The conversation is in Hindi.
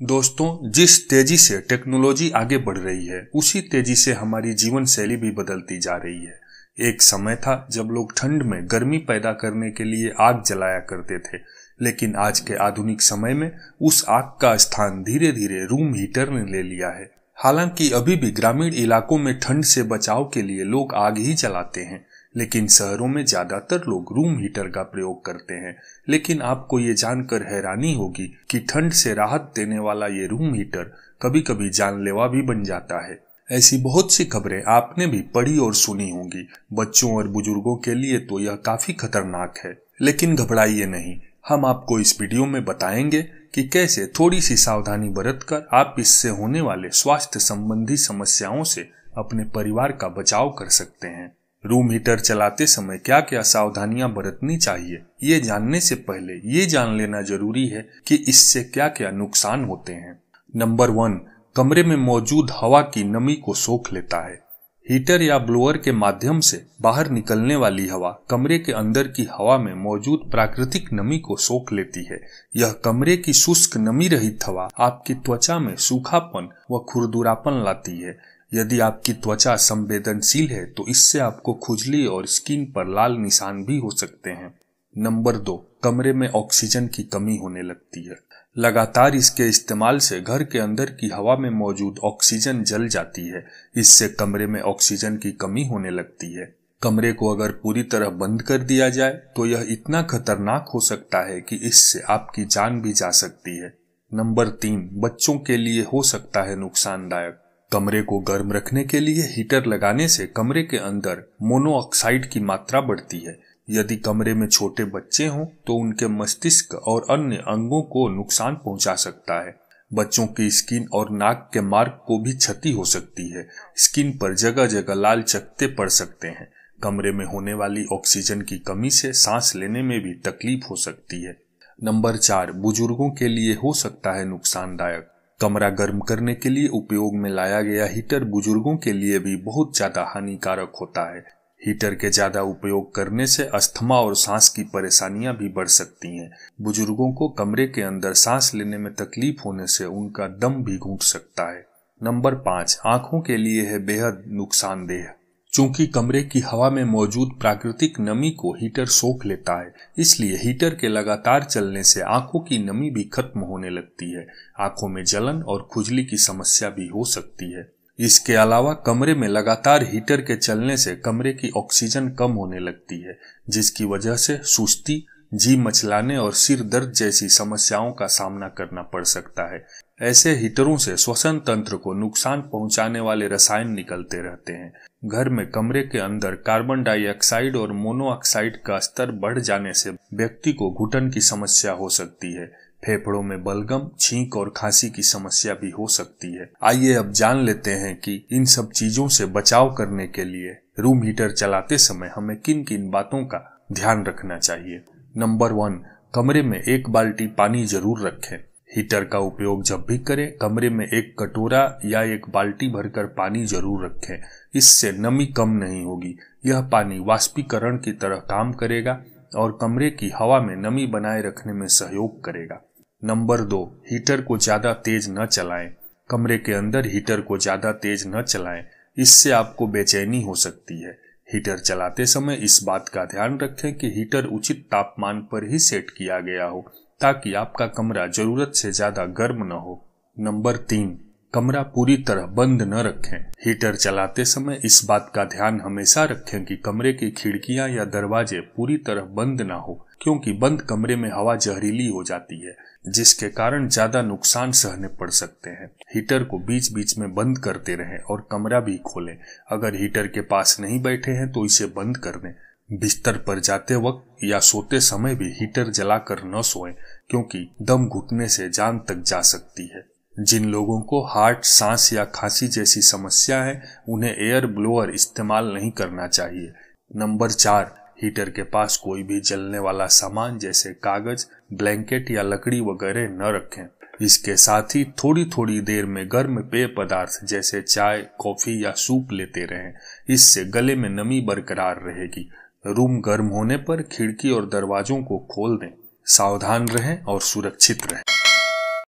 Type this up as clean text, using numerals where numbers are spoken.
दोस्तों, जिस तेजी से टेक्नोलॉजी आगे बढ़ रही है उसी तेजी से हमारी जीवन शैली भी बदलती जा रही है। एक समय था जब लोग ठंड में गर्मी पैदा करने के लिए आग जलाया करते थे, लेकिन आज के आधुनिक समय में उस आग का स्थान धीरे धीरे रूम हीटर ने ले लिया है। हालांकि अभी भी ग्रामीण इलाकों में ठंड से बचाव के लिए लोग आग ही जलाते हैं, लेकिन शहरों में ज्यादातर लोग रूम हीटर का प्रयोग करते हैं। लेकिन आपको ये जानकर हैरानी होगी कि ठंड से राहत देने वाला ये रूम हीटर कभी कभी जानलेवा भी बन जाता है। ऐसी बहुत सी खबरें आपने भी पढ़ी और सुनी होंगी। बच्चों और बुजुर्गों के लिए तो यह काफी खतरनाक है, लेकिन घबराइए नहीं। हम आपको इस वीडियो में बताएंगे कि कैसे थोड़ी सी सावधानी बरतकर आप इससे होने वाले स्वास्थ्य संबंधी समस्याओं से अपने परिवार का बचाव कर सकते हैं। रूम हीटर चलाते समय क्या क्या सावधानियां बरतनी चाहिए, ये जानने से पहले ये जान लेना जरूरी है कि इससे क्या क्या नुकसान होते हैं। नंबर 1, कमरे में मौजूद हवा की नमी को सोख लेता है। हीटर या ब्लोअर के माध्यम से बाहर निकलने वाली हवा कमरे के अंदर की हवा में मौजूद प्राकृतिक नमी को सोख लेती है। यह कमरे की शुष्क नमी रहित हवा आपकी त्वचा में सूखापन व खुरदुरापन लाती है। यदि आपकी त्वचा संवेदनशील है तो इससे आपको खुजली और स्किन पर लाल निशान भी हो सकते हैं। नंबर 2, कमरे में ऑक्सीजन की कमी होने लगती है। लगातार इसके इस्तेमाल से घर के अंदर की हवा में मौजूद ऑक्सीजन जल जाती है। इससे कमरे में ऑक्सीजन की कमी होने लगती है। कमरे को अगर पूरी तरह बंद कर दिया जाए तो यह इतना खतरनाक हो सकता है कि इससे आपकी जान भी जा सकती है। नंबर 3, बच्चों के लिए हो सकता है नुकसानदायक। कमरे को गर्म रखने के लिए हीटर लगाने से कमरे के अंदर मोनोऑक्साइड की मात्रा बढ़ती है। यदि कमरे में छोटे बच्चे हों तो उनके मस्तिष्क और अन्य अंगों को नुकसान पहुंचा सकता है। बच्चों की स्किन और नाक के मार्ग को भी क्षति हो सकती है। स्किन पर जगह जगह लाल चकत्ते पड़ सकते हैं। कमरे में होने वाली ऑक्सीजन की कमी से सांस लेने में भी तकलीफ हो सकती है। नंबर 4, बुजुर्गों के लिए हो सकता है नुकसानदायक। कमरा गर्म करने के लिए उपयोग में लाया गया हीटर बुजुर्गों के लिए भी बहुत ज्यादा हानिकारक होता है। हीटर के ज्यादा उपयोग करने से अस्थमा और सांस की परेशानियां भी बढ़ सकती हैं। बुजुर्गों को कमरे के अंदर सांस लेने में तकलीफ होने से उनका दम भी घुट सकता है। नंबर 5, आंखों के लिए है बेहद नुकसानदेह। चूंकि कमरे की हवा में मौजूद प्राकृतिक नमी को हीटर सोख लेता है, इसलिए हीटर के लगातार चलने से आंखों की नमी भी खत्म होने लगती है। आंखों में जलन और खुजली की समस्या भी हो सकती है। इसके अलावा कमरे में लगातार हीटर के चलने से कमरे की ऑक्सीजन कम होने लगती है, जिसकी वजह से सुस्ती, जी मचलाने और सिर दर्द जैसी समस्याओं का सामना करना पड़ सकता है। ऐसे हीटरों से श्वसन तंत्र को नुकसान पहुंचाने वाले रसायन निकलते रहते हैं। घर में कमरे के अंदर कार्बन डाइऑक्साइड और मोनोऑक्साइड का स्तर बढ़ जाने से व्यक्ति को घुटन की समस्या हो सकती है। फेफड़ों में बलगम, छींक और खांसी की समस्या भी हो सकती है। आइए अब जान लेते हैं कि इन सब चीजों से बचाव करने के लिए रूम हीटर चलाते समय हमें किन किन बातों का ध्यान रखना चाहिए। नंबर 1, कमरे में 1 बाल्टी पानी जरूर रखें। हीटर का उपयोग जब भी करें, कमरे में 1 कटोरा या 1 बाल्टी भरकर पानी जरूर रखें। इससे नमी कम नहीं होगी। यह पानी वाष्पीकरण की तरह काम करेगा और कमरे की हवा में नमी बनाए रखने में सहयोग करेगा। नंबर 2, हीटर को ज्यादा तेज न चलाएं। कमरे के अंदर हीटर को ज्यादा तेज न चलाएं, इससे आपको बेचैनी हो सकती है। हीटर चलाते समय इस बात का ध्यान रखें कि हीटर उचित तापमान पर ही सेट किया गया हो, ताकि आपका कमरा जरूरत से ज्यादा गर्म न हो। नंबर 3, कमरा पूरी तरह बंद न रखें। हीटर चलाते समय इस बात का ध्यान हमेशा रखें कि कमरे की खिड़कियां या दरवाजे पूरी तरह बंद न हो, क्योंकि बंद कमरे में हवा जहरीली हो जाती है, जिसके कारण ज्यादा नुकसान सहने पड़ सकते हैं। हीटर को बीच बीच में बंद करते रहें और कमरा भी खोलें। अगर हीटर के पास नहीं बैठे हैं तो इसे बंद कर दें। बिस्तर पर जाते वक्त या सोते समय भी हीटर जलाकर न सोएं, क्योंकि दम घुटने से जान तक जा सकती है। जिन लोगों को हार्ट, सांस या खांसी जैसी समस्या है, उन्हें एयर ब्लोअर इस्तेमाल नहीं करना चाहिए। नंबर 4, हीटर के पास कोई भी जलने वाला सामान जैसे कागज, ब्लैंकेट या लकड़ी वगैरह न रखें। इसके साथ ही थोड़ी थोड़ी देर में गर्म पेय पदार्थ जैसे चाय, कॉफी या सूप लेते रहें। इससे गले में नमी बरकरार रहेगी। रूम गर्म होने पर खिड़की और दरवाजों को खोल दें। सावधान रहें और सुरक्षित रहें।